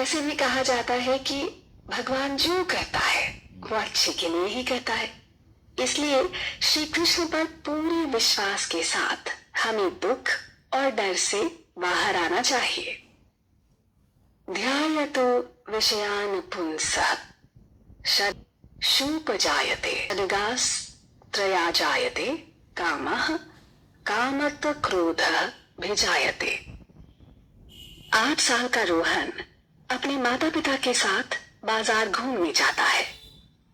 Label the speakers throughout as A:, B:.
A: ऐसे भी कहा जाता है कि भगवान जो करता है वो अच्छे के लिए ही करता है। इसलिए श्री कृष्ण पर पूरे विश्वास के साथ हमें दुख और डर से बाहर आना चाहिए। ध्यायतो विषयान पुंसः शूप जायते अनगास त्रया जायते कामः कामत्व क्रोधः भिजायते। 8 साल का रोहन अपने माता पिता के साथ बाजार घूमने जाता है।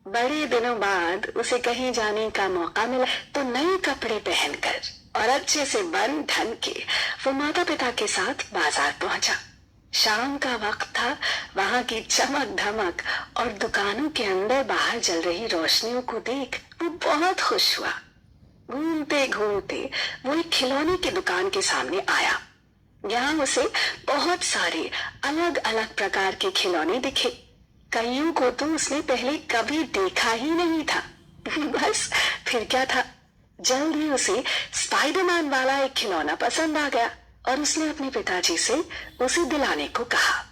A: बड़े दिनों बाद उसे कहीं जाने का मौका मिला तो नए कपड़े पहनकर और अच्छे से बन ढंग के वो माता पिता के साथ बाजार पहुंचा। शाम का वक्त था। वहां की चमक धमक और दुकानों के अंदर बाहर जल रही रोशनियों को देख वो बहुत खुश हुआ। घूमते घूमते वो एक खिलौने की दुकान के सामने आया। यहाँ उसे बहुत सारे अलग अलग प्रकार के खिलौने दिखे। कईयों को तो उसने पहले कभी देखा ही नहीं था। बस फिर क्या था, जल्द ही उसे स्पाइडरमैन वाला एक खिलौना पसंद आ गया और उसने अपने पिताजी से उसे दिलाने को कहा।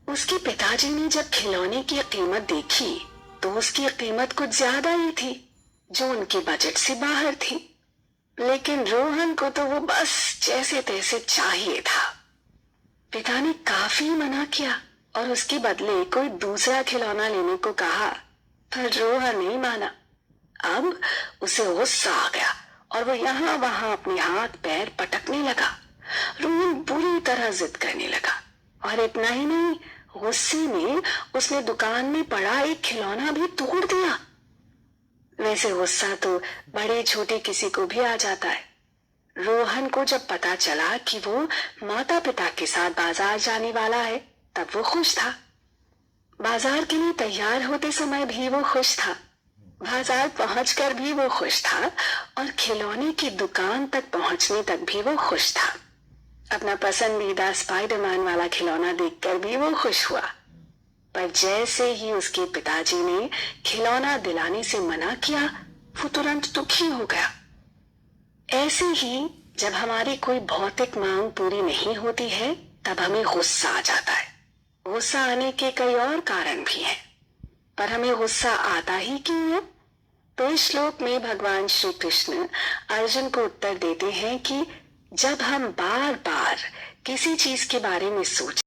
A: उसके पिताजी ने जब खिलौने की कीमत देखी तो उसकी कीमत कुछ ज्यादा ही थी, जो उनके बजट से बाहर थी। लेकिन रोहन को तो वो बस जैसे तैसे चाहिए था। पिता ने काफी मना किया और उसके बदले कोई दूसरा खिलौना लेने को कहा, पर रोहन नहीं माना। अब उसे गुस्सा आ गया और वो यहाँ वहां अपने हाथ पैर पटकने लगा। रोहन बुरी तरह जिद करने लगा और इतना ही नहीं, गुस्से में उसने दुकान में पड़ा एक खिलौना भी तोड़ दिया। वैसे गुस्सा तो बड़े छोटे किसी को भी आ जाता है। रोहन को जब पता चला कि वो माता पिता के साथ बाजार जाने वाला है तब वो खुश था। बाजार के लिए तैयार होते समय भी वो खुश था, बाजार पहुंचकर भी वो खुश था और खिलौने की दुकान तक पहुंचने तक भी वो खुश था। अपना पसंदीदा स्पाइडरमैन वाला खिलौना देखकर भी वो खुश हुआ। पर जैसे ही उसके पिताजी ने खिलौना दिलाने से मना किया, वो तुरंत दुखी हो गया। ऐसे ही जब हमारी कोई भौतिक मांग पूरी नहीं होती है तब हमें गुस्सा आ जाता है। गुस्सा आने के कई और कारण भी हैं, पर हमें गुस्सा आता ही क्यों है? तो इस श्लोक में भगवान श्री कृष्ण अर्जुन को उत्तर देते हैं कि जब हम बार बार किसी चीज के बारे में सोच